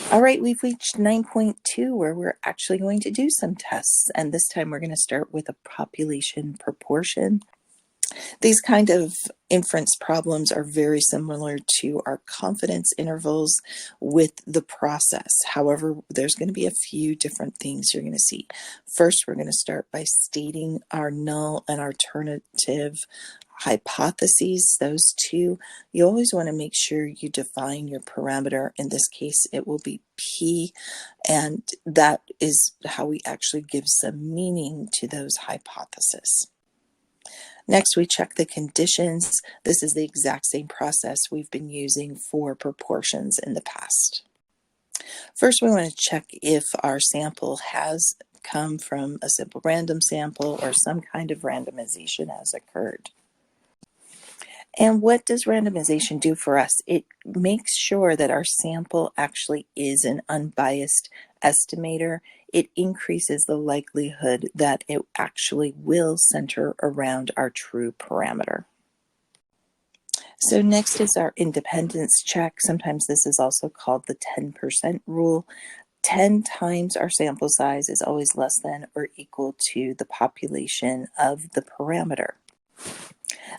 All right, we've reached 9.2 where we're actually going to do some tests, and this time we're going to start with a population proportion. These kind of inference problems are very similar to our confidence intervals with the process. However, there's going to be a few different things you're going to see. First, we're going to start by stating our null and alternative hypotheses, those two. You always want to make sure you define your parameter. In this case, it will be P, and that is how we actually give some meaning to those hypotheses. Next, we check the conditions. This is the exact same process we've been using for proportions in the past. First, we want to check if our sample has come from a simple random sample or some kind of randomization has occurred. And what does randomization do for us? It makes sure that our sample actually is an unbiased estimator. It increases the likelihood that it actually will center around our true parameter. So next is our independence check. Sometimes this is also called the 10% rule. 10 times our sample size is always less than or equal to the population of the parameter.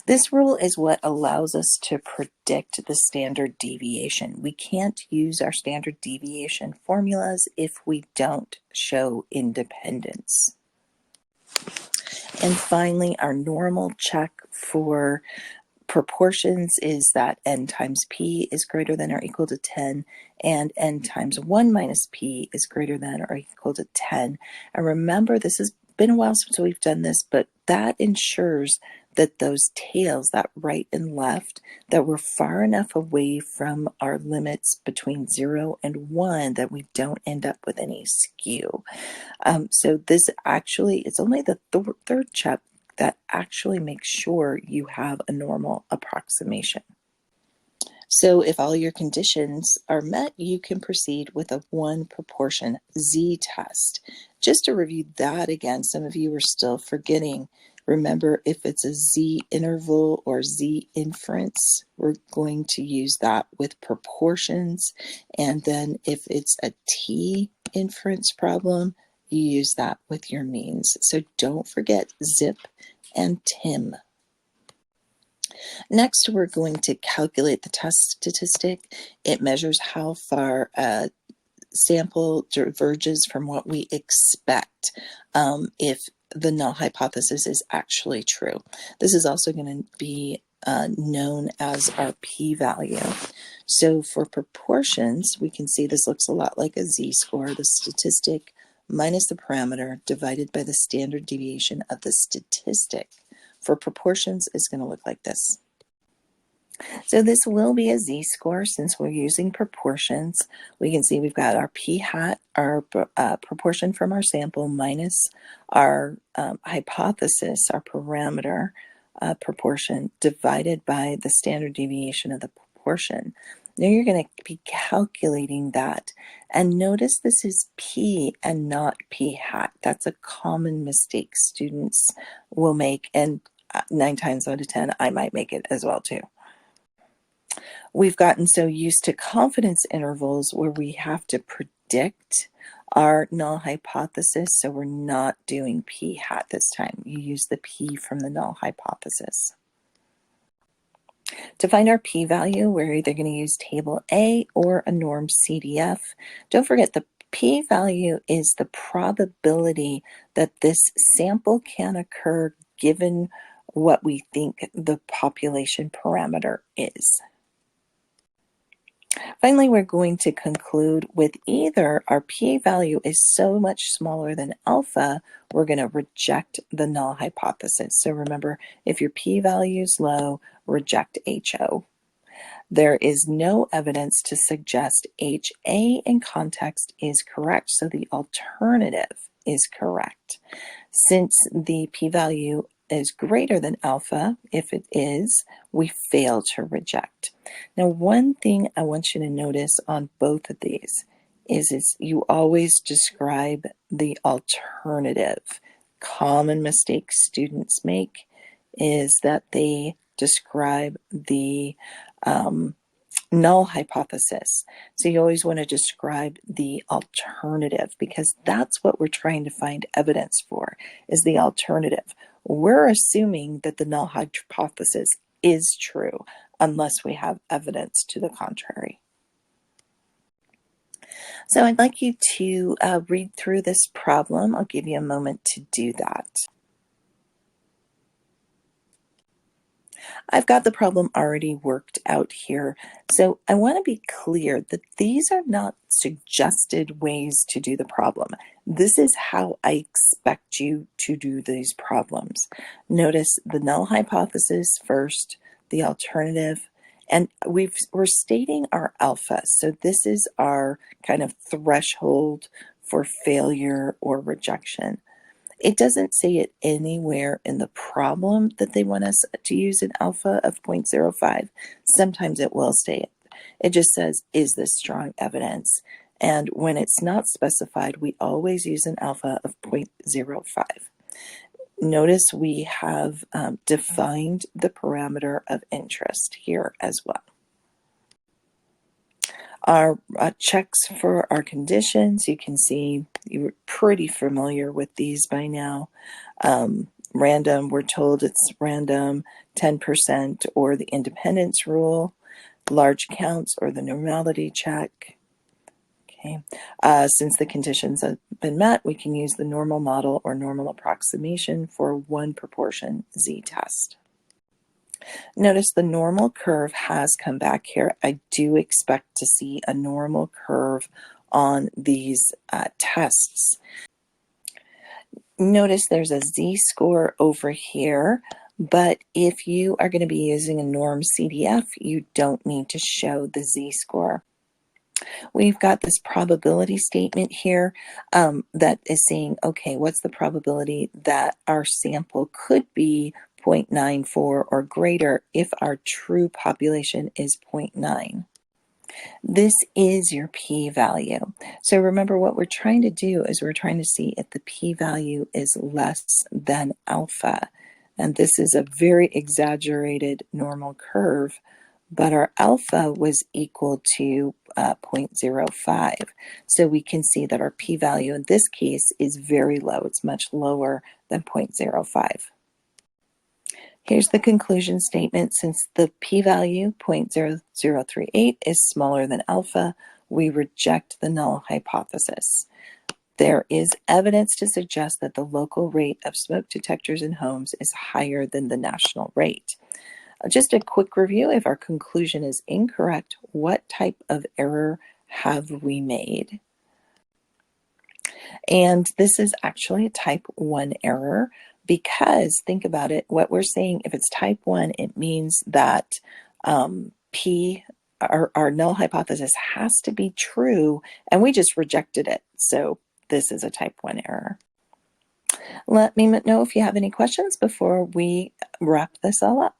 This rule is what allows us to predict the standard deviation. We can't use our standard deviation formulas if we don't show independence. And finally, our normal check for proportions is that n times p is greater than or equal to 10, and n times 1 minus p is greater than or equal to 10. And remember, this has been a while since we've done this, but that ensures that those tails, that right and left, that we're far enough away from our limits between 0 and 1 that we don't end up with any skew. So this actually, it's only the third check that actually makes sure you have a normal approximation. So if all your conditions are met, you can proceed with a one proportion z-test. Just to review that again, some of you are still forgetting. Remember, if it's a z-interval or z-inference, we're going to use that with proportions. And then if it's a t-inference problem, you use that with your means. So don't forget zip and tim. Next, we're going to calculate the test statistic. It measures how far a sample diverges from what we expect if the null hypothesis is actually true. This is also going to be known as our p-value. So for proportions, we can see this looks a lot like a z-score, the statistic minus the parameter divided by the standard deviation of the statistic. For proportions, it's going to look like this. So this will be a z-score since we're using proportions. We can see we've got our p-hat, our proportion from our sample, minus our hypothesis, our parameter proportion, divided by the standard deviation of the proportion. Now you're going to be calculating that. And notice this is p and not p-hat. That's a common mistake students will make, and 9 times out of 10, I might make it as well too. We've gotten so used to confidence intervals where we have to predict our null hypothesis, so we're not doing p-hat this time. You use the p from the null hypothesis. To find our p-value, we're either going to use table A or a norm CDF. Don't forget the p-value is the probability that this sample can occur given what we think the population parameter is. Finally, we're going to conclude with either our p-value is so much smaller than alpha, we're going to reject the null hypothesis. So remember, if your p-value is low, reject HO. There is no evidence to suggest HA in context is correct, so the alternative is correct. Since the p-value is greater than alpha, if it is, we fail to reject. Now, one thing I want you to notice on both of these is you always describe the alternative. Common mistake students make is that they describe the null hypothesis. So you always want to describe the alternative, because that's what we're trying to find evidence for, is the alternative. We're assuming that the null hypothesis is true unless we have evidence to the contrary. So I'd like you to read through this problem. I'll give you a moment to do that. I've got the problem already worked out here. So I want to be clear that these are not suggested ways to do the problem. This is how I expect you to do these problems. Notice the null hypothesis first, the alternative, and we're stating our alpha. So this is our kind of threshold for failure or rejection. It doesn't say it anywhere in the problem that they want us to use an alpha of 0.05. Sometimes it will say it. It just says, is this strong evidence? And when it's not specified, we always use an alpha of 0.05. Notice we have defined the parameter of interest here as well. Our checks for our conditions, you can see you're pretty familiar with these by now. Random, we're told it's random, 10% or the independence rule, large counts or the normality check. Okay. Since the conditions have been met, we can use the normal model or normal approximation for one proportion z-test. Notice the normal curve has come back here. I do expect to see a normal curve on these tests. Notice there's a z-score over here, but if you are going to be using a norm CDF, you don't need to show the z-score. We've got this probability statement here that is saying, okay, what's the probability that our sample could be 0.94 or greater if our true population is 0.9. This is your p-value. So remember, what we're trying to do is we're trying to see if the p-value is less than alpha. And this is a very exaggerated normal curve, but our alpha was equal to 0.05. So we can see that our p-value in this case is very low. It's much lower than 0.05. Here's the conclusion statement. Since the p-value 0.0038 is smaller than alpha, we reject the null hypothesis. There is evidence to suggest that the local rate of smoke detectors in homes is higher than the national rate. Just a quick review: if our conclusion is incorrect, what type of error have we made? And this is actually a type 1 error, because think about it, what we're saying, if it's type 1, it means that our null hypothesis has to be true, and we just rejected it. So this is a type 1 error. Let me know if you have any questions before we wrap this all up.